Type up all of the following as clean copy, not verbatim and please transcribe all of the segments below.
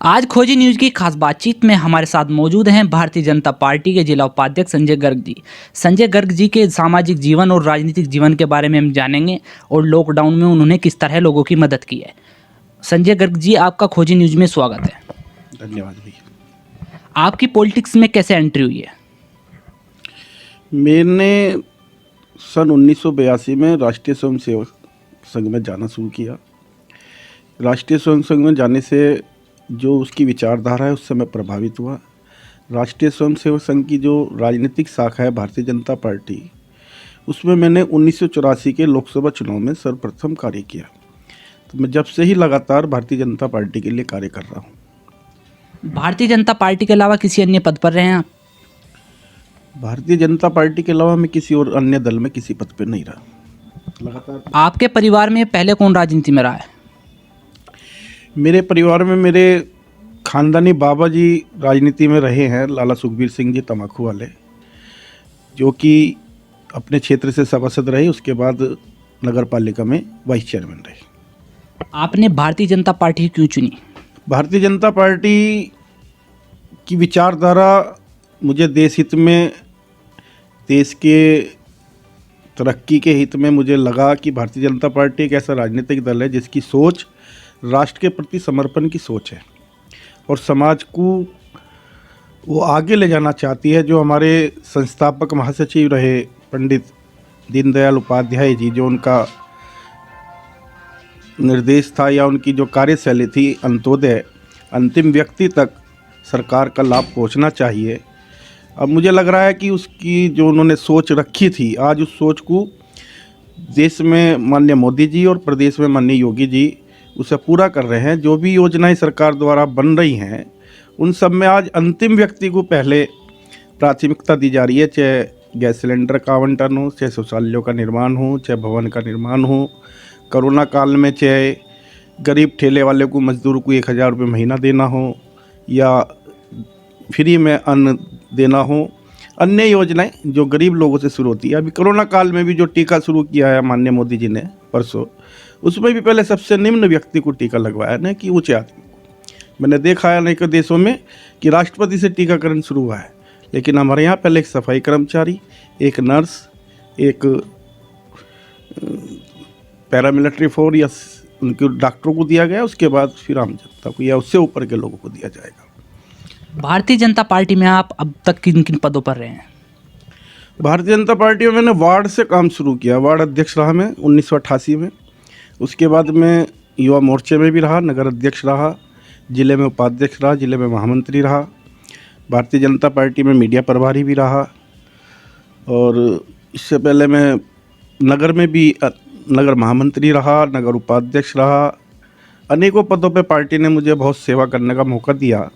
आज खोजी न्यूज की खास बातचीत में हमारे साथ मौजूद हैं भारतीय जनता पार्टी के जिला उपाध्यक्ष संजय गर्ग जी। संजय गर्ग जी के सामाजिक जीवन और राजनीतिक जीवन के बारे में हम जानेंगे और लॉकडाउन में उन्होंने किस तरह लोगों की मदद की है। संजय गर्ग जी, आपका खोजी न्यूज में स्वागत है। धन्यवाद भैया। आपकी पॉलिटिक्स में कैसे एंट्री हुई है? मैंने सन 1982 में राष्ट्रीय स्वयंसेवक संघ में जाना शुरू किया। राष्ट्रीय स्वयं संघ में जाने से जो उसकी विचारधारा है उससे मैं प्रभावित हुआ। राष्ट्रीय स्वयंसेवक संघ की जो राजनीतिक शाखा है भारतीय जनता पार्टी, उसमें मैंने 1984 के लोकसभा चुनाव में सर्वप्रथम कार्य किया। तो मैं जब से ही लगातार भारतीय जनता पार्टी के लिए कार्य कर रहा हूँ। भारतीय जनता पार्टी के अलावा किसी अन्य पद पर रहे हैं आप? भारतीय जनता पार्टी के अलावा मैं किसी और अन्य दल में किसी पद पर नहीं रहा। लगातार आपके परिवार में पहले कौन राजनीति में रहा है? मेरे परिवार में मेरे खानदानी बाबा जी राजनीति में रहे हैं। लाला सुखबीर सिंह जी तम्बाकू वाले, जो कि अपने क्षेत्र से सभासद रहे, उसके बाद नगर पालिका में वाइस चेयरमैन रहे। आपने भारतीय जनता पार्टी क्यों चुनी? भारतीय जनता पार्टी की विचारधारा मुझे देश हित में, देश के तरक्की के हित में मुझे लगा कि भारतीय जनता पार्टी एक ऐसा राजनीतिक दल है जिसकी सोच राष्ट्र के प्रति समर्पण की सोच है और समाज को वो आगे ले जाना चाहती है। जो हमारे संस्थापक महासचिव रहे पंडित दीनदयाल उपाध्याय जी, जो उनका निर्देश था या उनकी जो कार्यशैली थी, अंत्योदय अंतिम व्यक्ति तक सरकार का लाभ पहुंचना चाहिए। अब मुझे लग रहा है कि उसकी जो उन्होंने सोच रखी थी, आज उस सोच को देश में माननीय मोदी जी और प्रदेश में माननीय योगी जी उसे पूरा कर रहे हैं। जो भी योजनाएं सरकार द्वारा बन रही हैं, उन सब में आज अंतिम व्यक्ति को पहले प्राथमिकता दी जा रही है। चाहे गैस सिलेंडर का आवंटन हो, चाहे शौचालयों का निर्माण हो, चाहे भवन का निर्माण हो, कोरोना काल में चाहे गरीब ठेले वाले को, मजदूर को 1000 रुपये महीना देना हो या फ्री में अन्न देना हो, अन्य योजनाएं जो गरीब लोगों से शुरू होती है। अभी कोरोना काल में भी जो टीका शुरू किया है माननीय मोदी जी ने परसों, उसमें भी पहले सबसे निम्न व्यक्ति को टीका लगवाया ना कि ऊंचे आदमी को। मैंने देखा है अनेक देशों में कि राष्ट्रपति से टीकाकरण शुरू हुआ है, लेकिन हमारे यहाँ पहले एक सफाई कर्मचारी, एक नर्स, एक पैरामिलिट्री फोर्स या उनके डॉक्टरों को दिया गया। उसके बाद फिर आम जनता को या उससे ऊपर के लोगों को दिया जाएगा। भारतीय जनता पार्टी में आप अब तक किन किन पदों पर रहे हैं? भारतीय जनता पार्टी में मैंने वार्ड से काम शुरू किया। वार्ड अध्यक्ष रहा मैं 1988 में। उसके बाद मैं युवा मोर्चे में भी रहा, नगर अध्यक्ष रहा, जिले में उपाध्यक्ष रहा, जिले में महामंत्री रहा। भारतीय जनता पार्टी में मीडिया प्रभारी भी रहा और इससे पहले मैं नगर में भी नगर महामंत्री रहा, नगर उपाध्यक्ष रहा। अनेकों पदों पे पार्टी ने मुझे बहुत सेवा करने का मौका दिया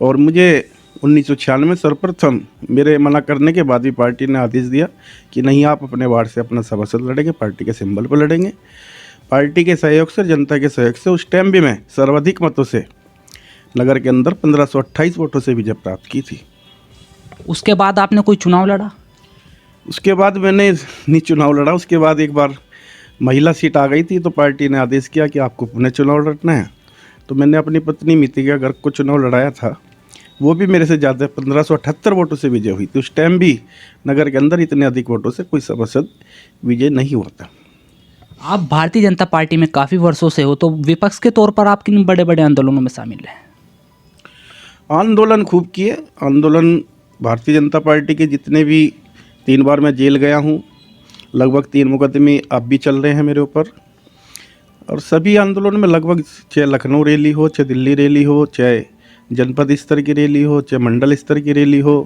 और मुझे 1996 में सर्वप्रथम मेरे मना करने के बाद भी पार्टी ने आदेश दिया कि नहीं, आप अपने वार्ड से अपना सभासद लड़ेंगे, पार्टी के सिंबल पर लड़ेंगे। पार्टी के सहयोग से, जनता के सहयोग से उस टाइम भी मैं सर्वाधिक मतों से नगर के अंदर 1528 वोटों से विजय प्राप्त की थी। उसके बाद आपने कोई चुनाव लड़ा? उसके बाद मैंने नहीं चुनाव लड़ा। उसके बाद एक बार महिला सीट आ गई थी तो पार्टी ने आदेश किया कि आपको पुनः चुनाव लड़ना है। तो मैंने अपनी पत्नी मितिका गर्ग को चुनाव लड़ाया था। वो भी मेरे से ज़्यादा 1578 वोटों से विजय हुई थी। उस टाइम भी नगर के अंदर इतने अधिक वोटों से कोई सभासद विजय नहीं हुआ था। आप भारतीय जनता पार्टी में काफ़ी वर्षों से हो, तो विपक्ष के तौर पर आप किन बड़े बड़े आंदोलनों में शामिल हैं? आंदोलन खूब किए। आंदोलन भारतीय जनता पार्टी के जितने भी, 3 बार मैं जेल गया हूँ, लगभग 3 मुकदमे अब भी चल रहे हैं मेरे ऊपर। और सभी आंदोलन में लगभग, चाहे लखनऊ रैली हो, चाहे दिल्ली रैली हो, चाहे जनपद स्तर की रैली हो, चाहे मंडल स्तर की रैली हो,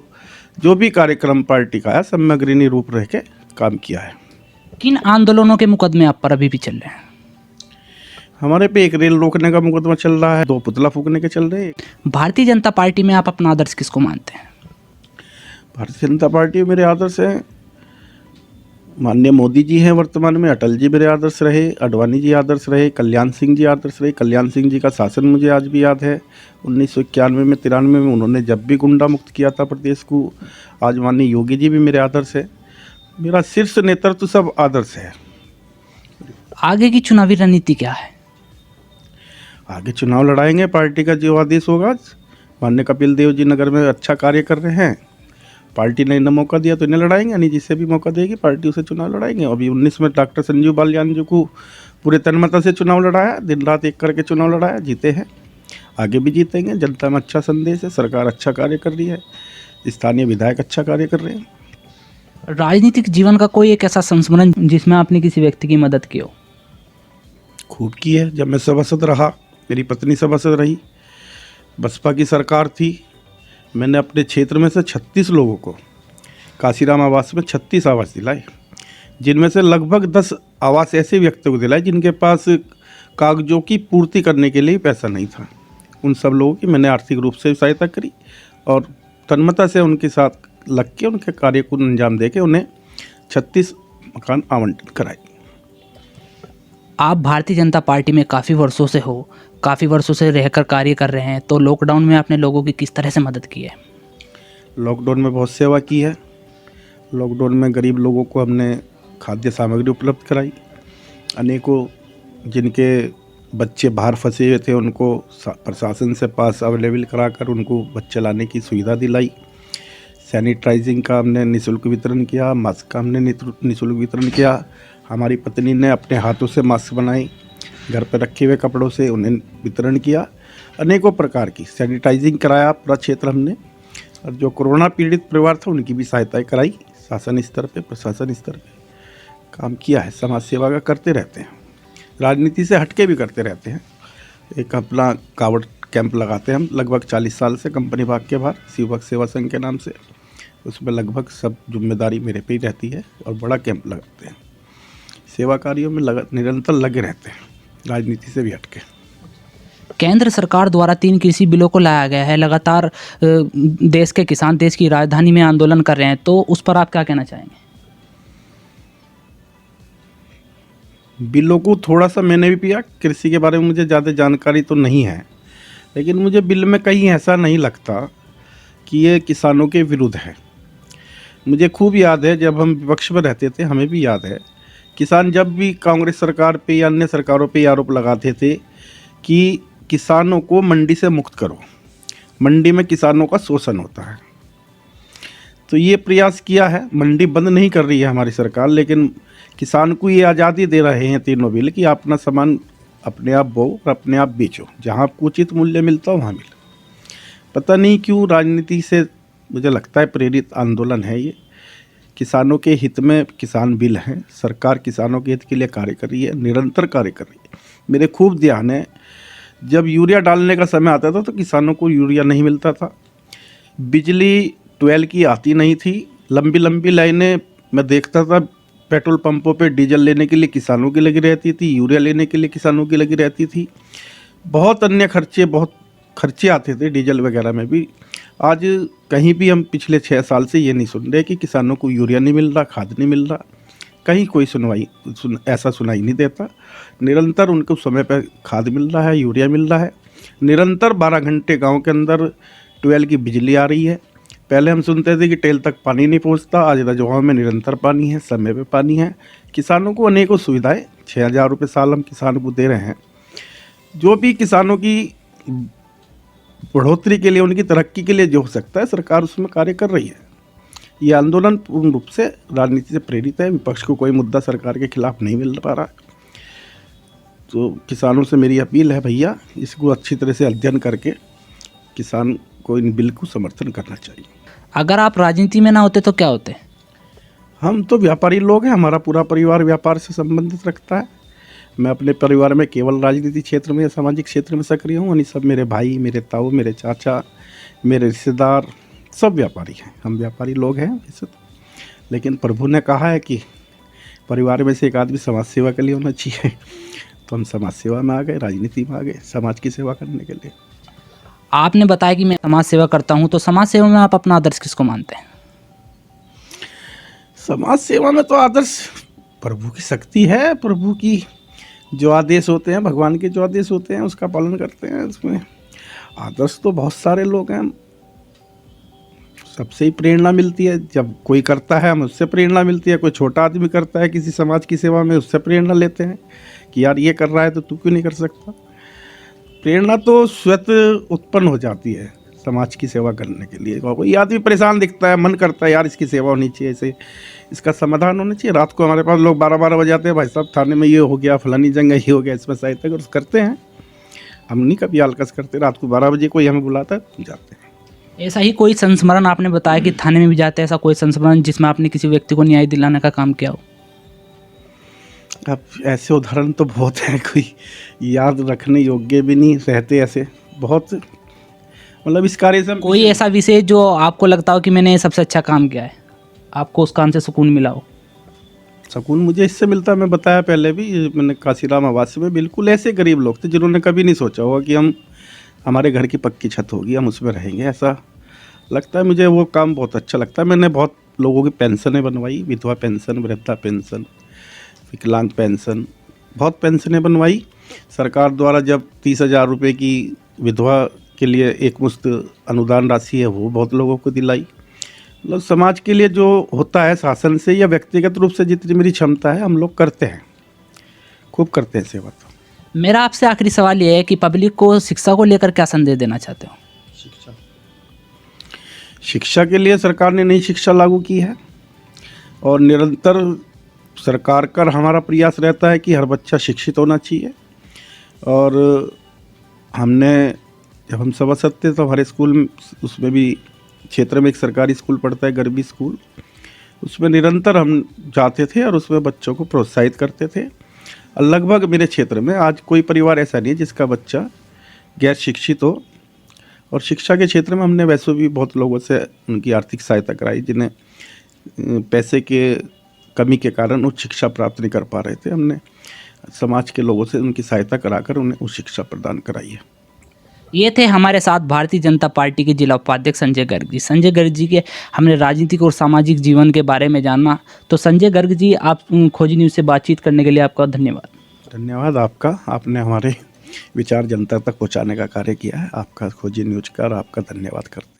जो भी कार्यक्रम पार्टी का है, सब में अग्रणी रूप रह के काम किया है। किन आंदोलनों के मुकदमे आप पर अभी भी चल रहे हैं? हमारे पे एक रेल रोकने का मुकदमा चल रहा है, 2 पुतला फूकने के चल रहे हैं। भारतीय जनता पार्टी में आप अपना आदर्श किसको मानते हैं? भारतीय जनता पार्टी मेरे आदर्श हैं माननीय मोदी जी हैं वर्तमान में, अटल जी मेरे आदर्श रहे, अडवाणी जी आदर्श रहे, कल्याण सिंह जी आदर्श रहे। कल्याण सिंह जी का शासन मुझे आज भी याद है। 1991 में, 93 में उन्होंने जब भी गुंडा मुक्त किया था प्रदेश को। आज माननीय योगी जी भी मेरे आदर्श है। मेरा शीर्ष नेतृत्व सब आदर्श है। आगे की चुनावी रणनीति क्या है? आगे चुनाव लड़ाएंगे, पार्टी का जो आदेश होगा। माननीय कपिल देव जी नगर में अच्छा कार्य कर रहे हैं, पार्टी ने इन्हें मौका दिया तो इन्हें लड़ाएंगे, नहीं जिसे भी मौका देगी पार्टी उसे चुनाव लड़ाएंगे। अभी 19 में डॉक्टर संजीव बालियान जी को पूरे तन्मयता से चुनाव लड़ाया, दिन रात एक करके चुनाव लड़ाया, जीते हैं, आगे भी जीतेंगे। जनता में अच्छा संदेश है, सरकार अच्छा कार्य कर रही है, स्थानीय विधायक अच्छा कार्य कर रहे हैं। राजनीतिक जीवन का कोई एक ऐसा संस्मरण जिसमें आपने किसी व्यक्ति की मदद की हो? खूब की है। जब मैं सभासद रहा, मेरी पत्नी सभासद रही, बसपा की सरकार थी, मैंने अपने क्षेत्र में से 36 लोगों को काशीराम आवास में 36 आवास दिलाए, जिनमें से लगभग 10 आवास ऐसे व्यक्तियों को दिलाए जिनके पास कागजों की पूर्ति करने के लिए पैसा नहीं था। उन सब लोगों की मैंने आर्थिक रूप से सहायता करी और तन्मयता से उनके साथ लग के उनके कार्य को अंजाम दे के उन्हें 36 मकान आवंटित कराए। आप भारतीय जनता पार्टी में काफ़ी वर्षों से हो, काफ़ी वर्षों से रहकर कार्य कर रहे हैं, तो लॉकडाउन में आपने लोगों की किस तरह से मदद की है? लॉकडाउन में बहुत सेवा की है। लॉकडाउन में गरीब लोगों को हमने खाद्य सामग्री उपलब्ध कराई, अनेकों जिनके बच्चे बाहर फंसे हुए थे उनको प्रशासन से पास अवेलेबल कराकर उनको बच्चे लाने की सुविधा दिलाई। सैनिटाइजिंग का हमने निःशुल्क वितरण किया, मास्क का हमने निःशुल्क वितरण किया। हमारी पत्नी ने अपने हाथों से मास्क बनाए, घर पर रखे हुए कपड़ों से उन्हें वितरण किया। अनेकों प्रकार की सैनिटाइजिंग कराया पूरा क्षेत्र हमने, और जो कोरोना पीड़ित परिवार था उनकी भी सहायता कराई। शासन स्तर पे, प्रशासन स्तर पे काम किया है, समाज सेवा का करते रहते हैं, राजनीति से हटके भी करते रहते हैं। एक अपना कावड़ कैंप लगाते हैं हम लगभग 40 साल से कंपनी बाग के बाहर, शिव भक्त सेवा संघ के नाम से। उसमें लगभग सब जिम्मेदारी मेरे पे ही रहती है और बड़ा कैंप लगाते हैं। सेवा कार्यों में निरंतर लगे रहते हैं, राजनीति से भी हटके। केंद्र सरकार द्वारा 3 कृषि बिलों को लाया गया है, लगातार देश के किसान देश की राजधानी में आंदोलन कर रहे हैं, तो उस पर आप क्या कहना चाहेंगे? बिलों को थोड़ा सा मैंने भी पिया, कृषि के बारे में मुझे ज़्यादा जानकारी तो नहीं है, लेकिन मुझे बिल में कहीं ऐसा नहीं लगता कि ये किसानों के विरुद्ध है। मुझे खूब याद है जब हम विपक्ष में रहते थे, हमें भी याद है किसान जब भी कांग्रेस सरकार पे या अन्य सरकारों पे आरोप लगाते थे कि किसानों को मंडी से मुक्त करो, मंडी में किसानों का शोषण होता है, तो ये प्रयास किया है। मंडी बंद नहीं कर रही है हमारी सरकार, लेकिन किसान को ये आज़ादी दे रहे हैं तीनों बिल कि अपना सामान अपने आप बो और अपने आप बेचो, जहाँ आपको उचित मूल्य मिलता हो वहाँ मिले। पता नहीं क्यों राजनीति से मुझे लगता है प्रेरित आंदोलन है ये। किसानों के हित में किसान बिल हैं, सरकार किसानों के हित के लिए कार्य कर रही है, निरंतर कार्य कर रही है। मेरे खूब ध्यान है जब यूरिया डालने का समय आता था तो किसानों को यूरिया नहीं मिलता था, बिजली 12 की आती नहीं थी, लंबी लंबी लाइनें मैं देखता था पेट्रोल पंपों पे डीजल लेने के लिए किसानों की लगी रहती थी, यूरिया लेने के लिए किसानों की लगी रहती थी, बहुत अन्य बहुत खर्चे आते थे डीजल वगैरह में भी। आज कहीं भी हम पिछले 6 साल से ये नहीं सुन रहे कि किसानों को यूरिया नहीं मिल रहा, खाद नहीं मिल रहा, कहीं कोई ऐसा सुनाई नहीं देता। निरंतर उनको समय पर खाद मिल रहा है, यूरिया मिल रहा है, निरंतर 12 घंटे गांव के अंदर 12 की बिजली आ रही है। पहले हम सुनते थे कि टेल तक पानी नहीं पहुंचता, आज रजवाड़ों में निरंतर पानी है, समय पे पानी है। किसानों को अनेकों सुविधाएं 6,000 रुपये साल हम किसानों को दे रहे हैं। जो भी किसानों की बढ़ोतरी के लिए, उनकी तरक्की के लिए जो हो सकता है सरकार उसमें कार्य कर रही है। ये आंदोलन पूर्ण रूप से राजनीति से प्रेरित है, विपक्ष को कोई मुद्दा सरकार के खिलाफ नहीं मिल पा रहा। तो किसानों से मेरी अपील है, भैया इसको अच्छी तरह से अध्ययन करके किसान को इन बिल को समर्थन करना चाहिए। अगर आप राजनीति में ना होते तो क्या होते? हम तो व्यापारी लोग हैं, हमारा पूरा परिवार व्यापार से संबंधित रखता है। मैं अपने परिवार में केवल राजनीतिक क्षेत्र में या सामाजिक क्षेत्र में सक्रिय हूँ, यानी सब मेरे भाई, मेरे ताऊ, मेरे चाचा, मेरे रिश्तेदार सब व्यापारी हैं। हम व्यापारी लोग हैं वैसे तो, लेकिन प्रभु ने कहा है कि परिवार में से एक आदमी समाज सेवा के लिए होना चाहिए, तो हम समाज सेवा में आ गए, राजनीति में आ गए, समाज की सेवा करने के लिए। आपने बताया कि मैं समाज सेवा करता हूँ, तो समाज सेवा में आप अपना आदर्श किसको मानते हैं? समाज सेवा में तो आदर्श प्रभु की शक्ति है, प्रभु की जो आदेश होते हैं, भगवान के जो आदेश होते हैं उसका पालन करते हैं। उसमें आदर्श तो बहुत सारे लोग हैं, सबसे ही प्रेरणा मिलती है। जब कोई करता है हमें उससे प्रेरणा मिलती है, कोई छोटा आदमी करता है किसी समाज की सेवा में, उससे प्रेरणा लेते हैं कि यार ये कर रहा है तो तू क्यों नहीं कर सकता। प्रेरणा तो स्वतः उत्पन्न हो जाती है समाज की सेवा करने के लिए। कोई आदमी परेशान दिखता है, मन करता है यार इसकी सेवा होनी चाहिए, ऐसे इसका समाधान होना चाहिए। रात को हमारे पास लोग 12-12 बजे आते हैं, भाई साहब थाने में ये हो गया, फलानी जगह ये हो गया, इसमें सहायता कर करते हैं। हम नहीं कभी आलकस करते। रात को 12 बजे कोई हमें बुलाता है, जाते हैं। ऐसा ही कोई संस्मरण आपने बताया कि थाने में भी जाते हैं, ऐसा कोई संस्मरण जिसमें आपने किसी व्यक्ति को न्याय दिलाने का काम किया हो? अब ऐसे उदाहरण तो बहुत हैं, कोई याद रखने योग्य भी नहीं रहते ऐसे बहुत। मतलब इस कार्य से कोई ऐसा विषय जो आपको लगता हो कि मैंने सबसे अच्छा काम किया है, आपको उस काम से सुकून मिला हो? सुकून मुझे इससे मिलता है, मैं बताया पहले भी, मैंने काशीराम आवासीय में बिल्कुल ऐसे गरीब लोग थे जिन्होंने कभी नहीं सोचा होगा कि हमारे घर की पक्की छत होगी, हम उसमें रहेंगे। ऐसा लगता है मुझे, वो काम बहुत अच्छा लगता है। मैंने बहुत लोगों की पेंशनें बनवाई, विधवा पेंशन, वृद्धा पेंशन, विकलांग पेंशन, बहुत पेंशनें बनवाई। सरकार द्वारा जब 30,000 रुपये की विधवा के लिए एक मुश्त अनुदान राशि है, वो बहुत लोगों को दिलाई। मतलब समाज के लिए जो होता है शासन से या व्यक्तिगत रूप से जितनी मेरी क्षमता है, हम लोग करते हैं, खूब करते हैं सेवा। तो मेरा आपसे आखिरी सवाल ये है कि पब्लिक को शिक्षा को लेकर क्या संदेश देना चाहते हो? शिक्षा के लिए सरकार ने नई शिक्षा लागू की है और निरंतर सरकार का हमारा प्रयास रहता है कि हर बच्चा शिक्षित होना चाहिए। और हमने जब हम सभासद थे तो हमारे स्कूल, उसमें भी क्षेत्र में एक सरकारी स्कूल पढ़ता है, गरबी स्कूल, उसमें निरंतर हम जाते थे और उसमें बच्चों को प्रोत्साहित करते थे। और लगभग मेरे क्षेत्र में आज कोई परिवार ऐसा नहीं है जिसका बच्चा गैर शिक्षित हो। और शिक्षा के क्षेत्र में हमने वैसे भी बहुत लोगों से उनकी आर्थिक सहायता कराई जिन्हें पैसे के कमी के कारण उच्च शिक्षा प्राप्त नहीं कर पा रहे थे। हमने समाज के लोगों से उनकी सहायता कराकर उन्हें उच्च शिक्षा प्रदान कराई है। ये थे हमारे साथ भारतीय जनता पार्टी के जिला उपाध्यक्ष संजय गर्ग जी। संजय गर्ग जी के हमने राजनीतिक और सामाजिक जीवन के बारे में जाना। तो संजय गर्ग जी, आप खोजी न्यूज़ से बातचीत करने के लिए आपका धन्यवाद। धन्यवाद आपका, आपने हमारे विचार जनता तक पहुंचाने का कार्य किया है। आपका खोजी न्यूज़ का और आपका धन्यवाद करते हैं।